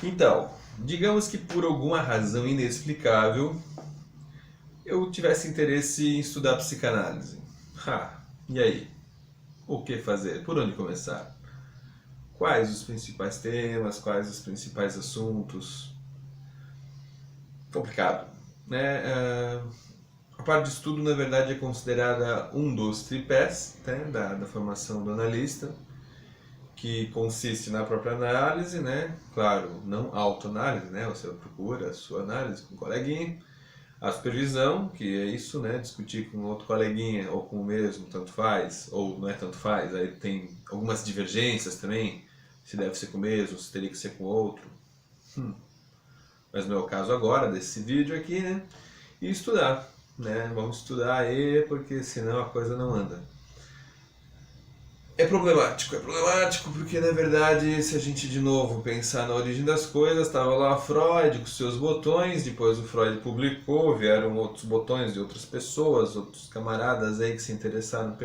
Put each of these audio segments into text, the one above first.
Então, digamos que por alguma razão inexplicável eu tivesse interesse em estudar psicanálise. E aí? O que fazer? Por onde começar? Quais os principais temas? Quais os principais assuntos? Complicado, né? A parte de estudo, na verdade, é considerada um dos tripés, né, da formação do analista, que consiste na própria análise, né? Claro, não autoanálise, né? Você procura a sua análise com um coleguinha. A supervisão, que é isso, né? Discutir com outro coleguinha ou com o mesmo, tanto faz, ou não é tanto faz, aí tem algumas divergências também, se deve ser com o mesmo, se teria que ser com outro. Mas não é o caso agora desse vídeo aqui, né? E estudar, né? Vamos estudar aí, porque senão a coisa não anda. É problemático porque na verdade, se a gente de novo pensar na origem das coisas, estava lá Freud com seus botões, depois o Freud publicou, vieram outros botões de outras pessoas, outros camaradas aí que se interessaram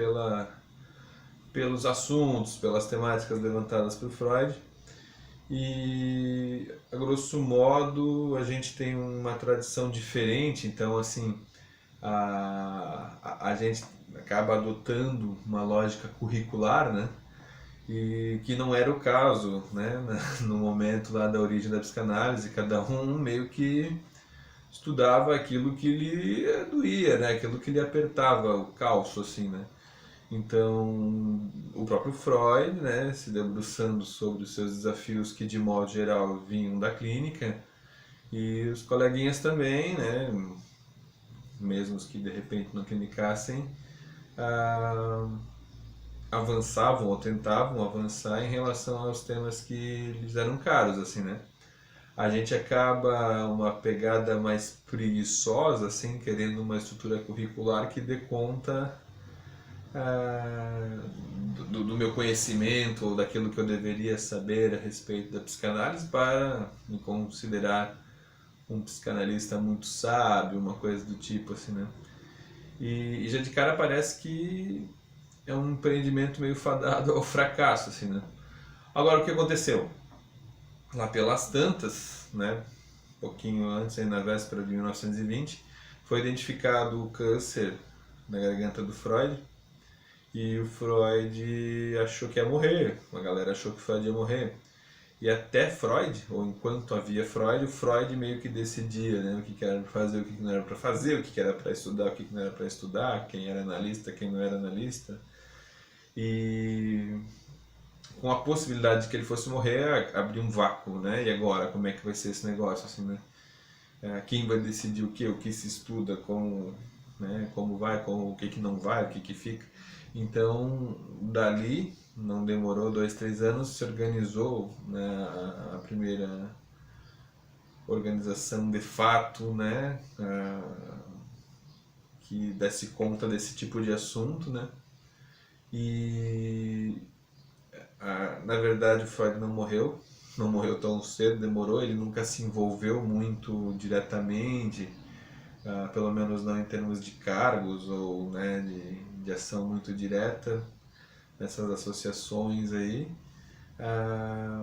pelos assuntos, pelas temáticas levantadas por Freud. E a grosso modo a gente tem uma tradição diferente, então assim, a gente acaba adotando uma lógica curricular, né? E que não era o caso, né? No momento lá da origem da psicanálise, cada um meio que estudava aquilo que lhe doía, né? Aquilo que lhe apertava o calço, assim, né? Então, o próprio Freud, né, se debruçando sobre os seus desafios que de modo geral vinham da clínica, e os coleguinhas também, né, mesmo os que de repente não clinicassem, ah, avançavam ou tentavam avançar em relação aos temas que lhes eram caros, assim, né? A gente acaba uma pegada mais preguiçosa, assim, querendo uma estrutura curricular que dê conta ah, do meu conhecimento ou daquilo que eu deveria saber a respeito da psicanálise para me considerar um psicanalista muito sábio, uma coisa do tipo, assim, né? E já de cara parece que é um empreendimento meio fadado ao fracasso, assim, né? Agora, o que aconteceu? Lá pelas tantas, né, um pouquinho antes, aí na véspera de 1920, foi identificado o câncer na garganta do Freud e o Freud achou que ia morrer, a galera achou que o Freud ia morrer. E até Freud, ou enquanto havia Freud, o Freud meio que decidia, né, o que era para fazer, o que não era para fazer, o que era para estudar, o que não era para estudar, quem era analista, quem não era analista. E com a possibilidade de que ele fosse morrer, abriu um vácuo, né? E agora, como é que vai ser esse negócio, assim, né? Quem vai decidir o que se estuda, como, né? Como vai, como, o que não vai, o que fica. Então, dali, não demorou 2, 3 anos, se organizou, né, a primeira organização de fato, né? Que desse conta desse tipo de assunto, né? E na verdade, o Freud não morreu, não morreu tão cedo, demorou, ele nunca se envolveu muito diretamente, pelo menos não em termos de cargos ou, né, de ação muito direta nessas associações aí.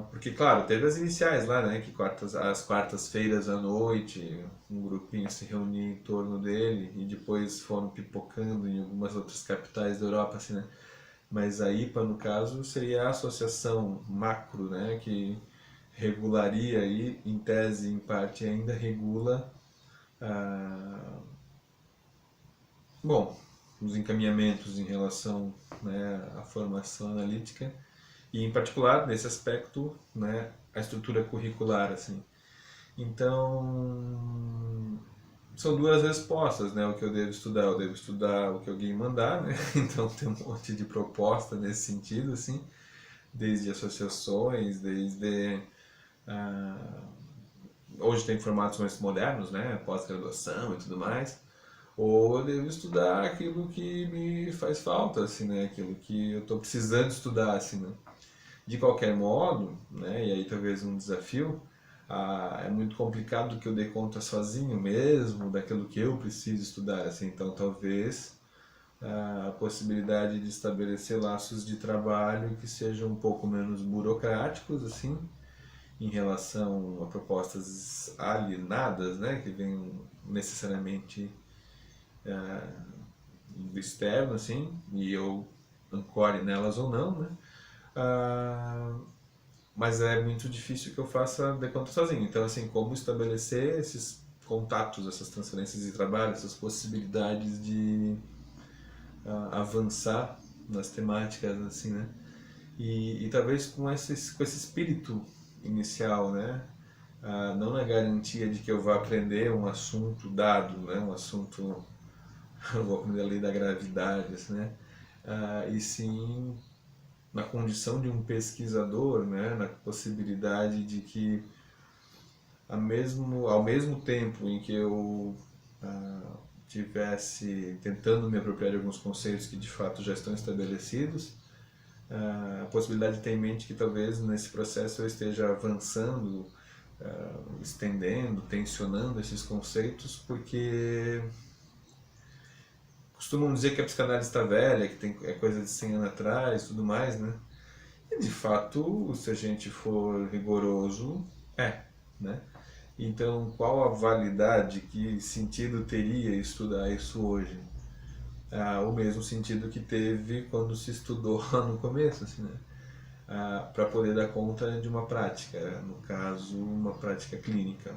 Porque, claro, teve as iniciais lá, né, que as quartas-feiras à noite, um grupinho se reunia em torno dele e depois foram pipocando em algumas outras capitais da Europa, assim, né? Mas a IPA, no caso, seria a associação macro, né, que regularia aí, em tese, em parte, ainda regula, ah, bom, os encaminhamentos em relação, né, à formação analítica e, em particular, nesse aspecto, né, a estrutura curricular, assim. Então, são duas respostas, né? O que eu devo estudar o que alguém mandar, né? Então tem um monte de proposta nesse sentido, assim, desde associações, desde ah, hoje tem formatos mais modernos, né? Pós-graduação e tudo mais. Ou eu devo estudar aquilo que me faz falta, assim, né? Aquilo que eu estou precisando estudar, assim, né? De qualquer modo, né? E aí talvez um desafio, é muito complicado que eu dê conta sozinho mesmo daquilo que eu preciso estudar, assim. Então talvez a possibilidade de estabelecer laços de trabalho que sejam um pouco menos burocráticos, assim, em relação a propostas alienadas, né, que vêm necessariamente do externo, assim, e eu ancore nelas ou não, né? Mas é muito difícil que eu faça de conta sozinho. Então, assim, como estabelecer esses contatos, essas transferências de trabalho, essas possibilidades de avançar nas temáticas, assim, né? E talvez com esse espírito inicial, né? Não na garantia de que eu vá aprender um assunto dado, né? Um assunto, eu vou aprender a lei da gravidade, assim, né? E sim na condição de um pesquisador, né? Na possibilidade de que ao mesmo tempo em que eu tivesse tentando me apropriar de alguns conceitos que de fato já estão estabelecidos, a possibilidade de ter em mente que talvez nesse processo eu esteja avançando, estendendo, tensionando esses conceitos, porque costumam dizer que a psicanálise está velha, que é coisa de 100 anos atrás e tudo mais, né? E de fato, se a gente for rigoroso, né? Então, qual a validade, que sentido teria estudar isso hoje? O mesmo sentido que teve quando se estudou lá no começo, assim, né? Para poder dar conta de uma prática, no caso, uma prática clínica.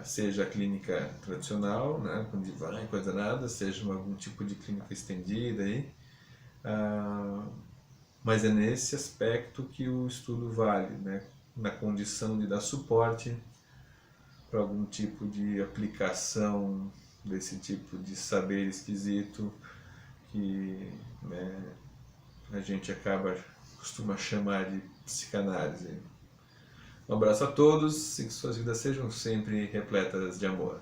Seja a clínica tradicional, né, com divã e coisa nada, seja algum tipo de clínica estendida aí, mas é nesse aspecto que o estudo vale, né, na condição de dar suporte para algum tipo de aplicação desse tipo de saber esquisito que, né, a gente costuma chamar de psicanálise. Um abraço a todos e que suas vidas sejam sempre repletas de amor.